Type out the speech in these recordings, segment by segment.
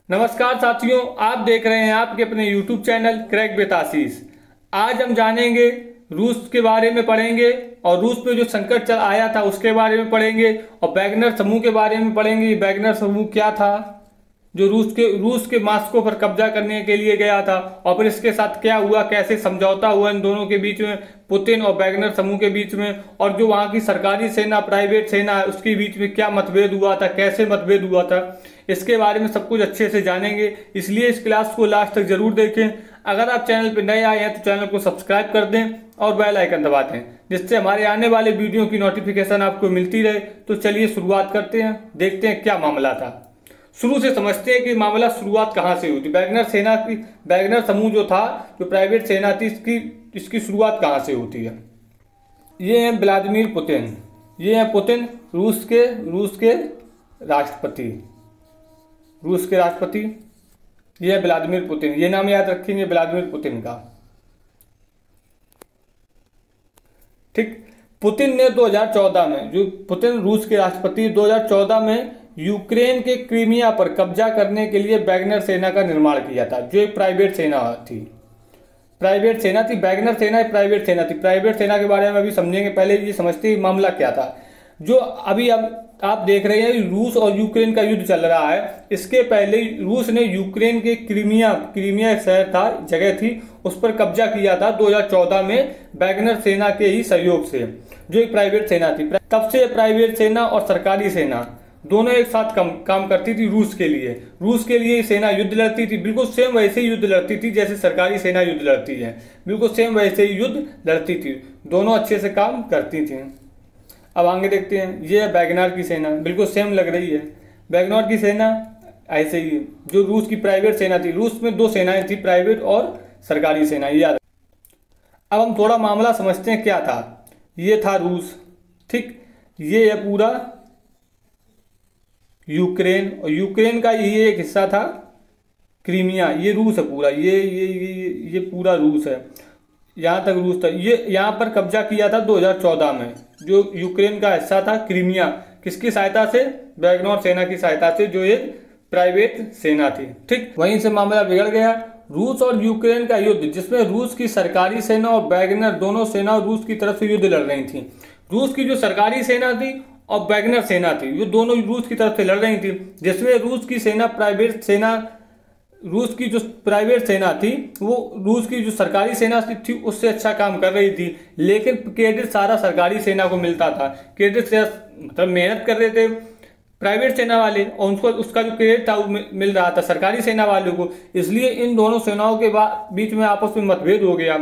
नमस्कार साथियों, आप देख रहे हैं आपके अपने YouTube चैनल क्रैक विद आशीष। आज हम जानेंगे रूस के बारे में पढ़ेंगे और रूस पे जो संकट चल आया था उसके बारे में पढ़ेंगे और वैगनर समूह के बारे में पढ़ेंगे। वैगनर समूह क्या था जो रूस के मास्को पर कब्जा करने के लिए गया था और फिर इसके साथ क्या हुआ, कैसे समझौता हुआ इन दोनों के बीच में, पुतिन और वैगनर समूह के बीच में, और जो वहां की सरकारी सेना प्राइवेट सेना है उसके बीच में क्या मतभेद हुआ था, कैसे मतभेद हुआ था, इसके बारे में सब कुछ अच्छे से जानेंगे। इसलिए इस क्लास को लास्ट तक जरूर देखें। अगर आप चैनल पर नए आए हैं तो चैनल को सब्सक्राइब कर दें और बेल आइकन दबा दें जिससे हमारे आने वाले वीडियो की नोटिफिकेशन आपको मिलती रहे। तो चलिए शुरुआत करते हैं, देखते हैं क्या मामला था। शुरू से समझते हैं कि मामला शुरुआत कहाँ से हुई थी। वैगनर सेना की, वैगनर समूह जो था, जो प्राइवेट सेना थी, इसकी शुरुआत कहाँ से होती है। ये हैं व्लादिमीर पुतिन, ये हैं पुतिन, रूस के राष्ट्रपति, ये है व्लादिमीर पुतिन। ये नाम याद रखेंगे व्लादिमीर पुतिन का। ठीक, पुतिन ने 2014 में, जो पुतिन रूस के राष्ट्रपति 2014 में यूक्रेन के क्रीमिया पर कब्जा करने के लिए वैगनर सेना का निर्माण किया था, जो एक प्राइवेट सेना थी। वैगनर सेना एक प्राइवेट सेना थी। प्राइवेट सेना के बारे में अभी समझेंगे, पहले ये समझते हैं मामला क्या था। जो अभी आप देख रहे हैं रूस और यूक्रेन का युद्ध चल रहा है। इसके पहले रूस ने यूक्रेन के क्रीमिया एक शहर था, जगह थी, उस पर कब्जा किया था 2014 में वैगनर सेना के ही सहयोग से, जो एक प्राइवेट सेना थी। तब से प्राइवेट सेना और सरकारी सेना दोनों एक साथ काम करती थी रूस के लिए सेना युद्ध लड़ती थी। बिल्कुल सेम वैसे ही युद्ध लड़ती थी जैसे सरकारी सेना युद्ध लड़ती है, बिल्कुल सेम वैसे ही युद्ध लड़ती थी। दोनों अच्छे से काम करती थी। अब आगे देखते हैं, ये है वैगनर की सेना, बिल्कुल सेम लग रही है। वैगनर की सेना ऐसे ही, जो रूस की प्राइवेट सेना थी। रूस में दो सेनाएं थी, प्राइवेट और सरकारी सेना, ये याद। अब हम थोड़ा मामला समझते हैं क्या था। ये था रूस, ठीक, ये है पूरा यूक्रेन, और यूक्रेन का ये एक हिस्सा था क्रीमिया। ये रूस है पूरा, ये पूरा रूस है, यहाँ तक रूस था। ये यहाँ पर कब्जा किया था 2014 में, जो यूक्रेन का हिस्सा था क्रीमिया। किसकी सहायता से? वैगनर सेना की सहायता से, जो एक प्राइवेट सेना थी। ठीक, वहीं से मामला बिगड़ गया। रूस और यूक्रेन का युद्ध, जिसमें रूस की सरकारी सेना और वैगनर दोनों सेना रूस की तरफ से युद्ध लड़ रही थी। रूस की जो सरकारी सेना थी और वैगनर सेना थी, ये दोनों रूस की तरफ से लड़ रही थी। जिसमें रूस की जो प्राइवेट सेना थी, वो रूस की जो सरकारी सेना थी उससे अच्छा काम कर रही थी, लेकिन क्रेडिट सारा सरकारी सेना को मिलता था। क्रेडिट से मतलब मेहनत कर रहे थे प्राइवेट सेना वाले और उसका जो क्रेडिट था वो मिल रहा था सरकारी सेना वालों को। इसलिए इन दोनों सेनाओं के बीच में आपस में मतभेद हो गया।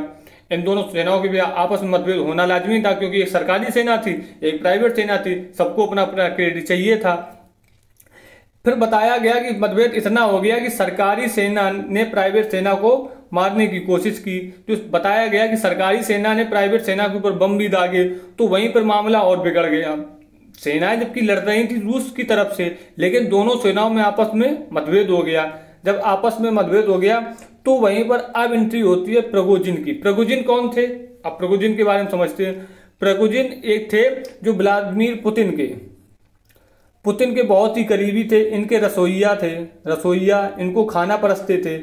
इन दोनों सेनाओं के भी आपस में मतभेद होना लाजमी था, क्योंकि एक सरकारी सेना थी, एक प्राइवेट सेना थी, सबको अपना अपना क्रेडिट चाहिए था। फिर बताया गया कि मतभेद इतना हो गया कि सरकारी सेना ने प्राइवेट सेना को मारने की कोशिश की। तो बताया गया कि सरकारी सेना ने प्राइवेट सेना के ऊपर बम भी दागे, तो वहीं पर मामला और बिगड़ गया। सेनाएं जबकि लड़ रही थी रूस की तरफ से, लेकिन दोनों सेनाओं में आपस में मतभेद हो गया। जब आपस में मतभेद हो गया तो वहीं पर अब एंट्री होती है प्रिगोजिन की। प्रिगोजिन कौन थे? अब प्रिगोजिन के बारे में समझते हैं। प्रिगोजिन एक थे जो व्लादिमीर पुतिन के बहुत ही करीबी थे। इनके रसोइया इनको खाना परसते थे।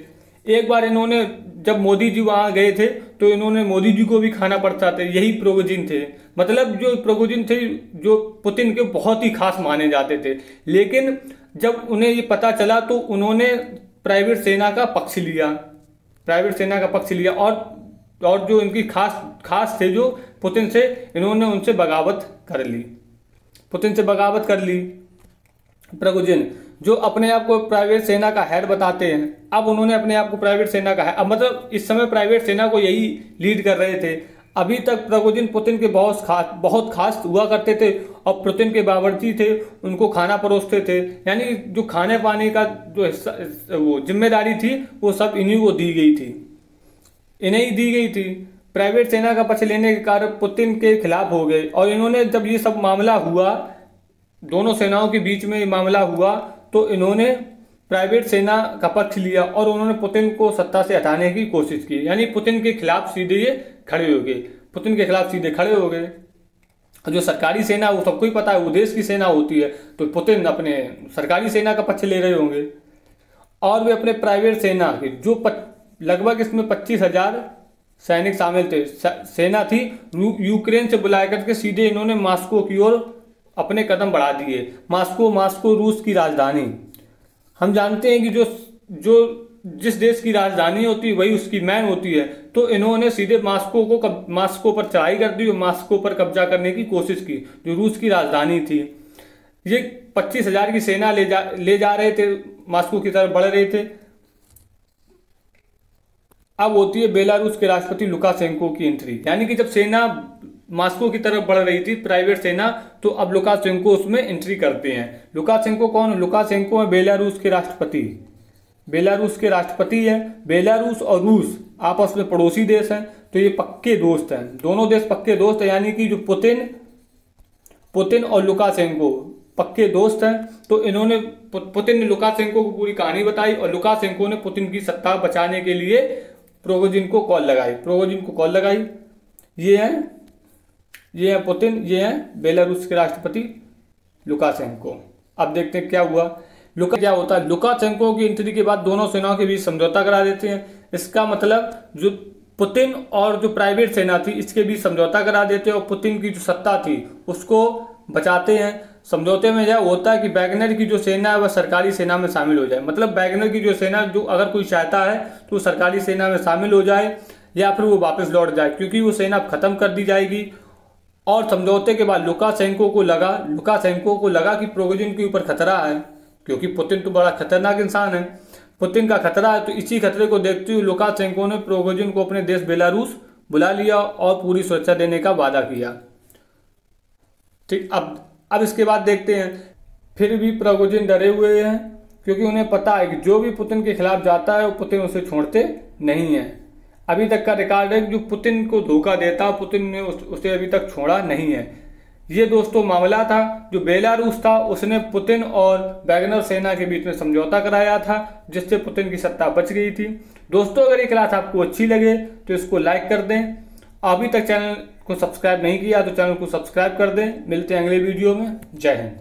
एक बार इन्होंने, जब मोदी जी वहां गए थे तो इन्होंने मोदी जी को भी खाना परसा थे। यही प्रिगोजिन थे। मतलब जो प्रिगोजिन थे, जो पुतिन के बहुत ही खास माने जाते थे। लेकिन जब उन्हें ये पता चला तो उन्होंने प्राइवेट सेना का पक्ष लिया और जो इनकी खास थे जो पुतिन से, इन्होंने उनसे बगावत कर ली। प्रिगोजिन जो अपने आप को प्राइवेट सेना का हेड बताते हैं, अब उन्होंने अपने आप को प्राइवेट सेना का हेड, अब मतलब इस समय प्राइवेट सेना को यही लीड कर रहे थे। अभी तक प्रिगोजिन पुतिन के बहुत खास हुआ करते थे और पुतिन के बावर्ची थे, उनको खाना परोसते थे। यानी जो खाने पाने का जो हिस्सा, वो जिम्मेदारी थी, वो सब इन्हीं को दी गई थी। प्राइवेट सेना का पक्ष लेने के कारण पुतिन के खिलाफ हो गए। और इन्होंने, जब ये सब मामला हुआ, दोनों सेनाओं के बीच में मामला हुआ, तो इन्होंने प्राइवेट सेना का पक्ष लिया और उन्होंने पुतिन को सत्ता से हटाने की कोशिश की। यानी पुतिन के खिलाफ सीधे खड़े हो गए। जो सरकारी सेना, वो सबको ही पता है, वो देश की सेना होती है, तो पुतिन अपने सरकारी सेना का पक्ष ले रहे होंगे। और वे अपने प्राइवेट सेना के जो लगभग इसमें 25,000 सैनिक शामिल थे, सेना थी, यूक्रेन से बुला करके सीधे इन्होंने मॉस्को की ओर अपने कदम बढ़ा दिए। मॉस्को रूस की राजधानी, हम जानते हैं कि जो जिस देश की राजधानी होती है वही उसकी मैन होती है, तो इन्होंने सीधे मॉस्को पर चढ़ाई कर दी और मॉस्को पर कब्जा करने की कोशिश की, जो रूस की राजधानी थी। ये 25,000 की सेना ले जा रहे थे, मॉस्को की तरफ बढ़ रहे थे। अब होती है बेलारूस के राष्ट्रपति लुकाशेंको की एंट्री, यानी कि जब सेना मॉस्को की तरफ बढ़ रही थी प्राइवेट सेना, तो अब लुकाशेंको उसमें एंट्री करते हैं। लुकाशेंको कौन है? लुकाशेंको है बेलारूस के राष्ट्रपति। बेलारूस के राष्ट्रपति है। बेलारूस और रूस आपस में पड़ोसी देश हैं, तो ये पक्के दोस्त हैं, दोनों देश पक्के दोस्त हैं, यानी कि जो पुतिन और लुकाशेंको पक्के दोस्त हैं। तो इन्होंने पुतिन ने लुकाशेंको को पूरी कहानी बताई और लुकाशेंको ने पुतिन की सत्ता बचाने के लिए प्रिगोजिन को कॉल लगाई। ये हैं पुतिन, ये हैं बेलारूस के राष्ट्रपति लुकाशेंको। अब देखते हैं क्या हुआ। क्या होता है, लुकाशेंको की एंट्री के बाद दोनों सेनाओं के बीच समझौता करा देते हैं। इसका मतलब जो पुतिन और जो प्राइवेट सेना थी इसके बीच समझौता करा देते हैं और पुतिन की जो सत्ता थी उसको बचाते हैं। समझौते में यह होता है कि वैगनर की जो सेना है वह सरकारी सेना में शामिल हो जाए, मतलब वैगनर की जो सेना जो अगर कोई चाहता है तो सरकारी सेना में शामिल हो जाए या फिर वो वापस लौट जाए, क्योंकि वो सेना खत्म कर दी जाएगी। और समझौते के बाद लुकाशेंको को लगा कि प्रिगोजिन के ऊपर खतरा है, क्योंकि पुतिन तो बड़ा खतरनाक इंसान है, पुतिन का खतरा है। तो इसी खतरे को देखते हुए लुकाशेंको ने प्रिगोजिन को अपने देश बेलारूस बुला लिया और पूरी सुरक्षा देने का वादा किया। ठीक, अब इसके बाद देखते हैं, फिर भी प्रिगोजिन डरे हुए हैं, क्योंकि उन्हें पता है कि जो भी पुतिन के खिलाफ जाता है वो पुतिन उसे छोड़ते नहीं है। अभी तक का रिकॉर्ड है जो पुतिन को धोखा देता, पुतिन ने उसे अभी तक छोड़ा नहीं है। ये दोस्तों मामला था। जो बेलारूस था उसने पुतिन और वैगनर सेना के बीच में समझौता कराया था, जिससे पुतिन की सत्ता बच गई थी। दोस्तों, अगर ये क्लास आपको अच्छी लगे तो इसको लाइक कर दें। अभी तक चैनल को सब्सक्राइब नहीं किया तो चैनल को सब्सक्राइब कर दें। मिलते हैं अगले वीडियो में। जय हिंद।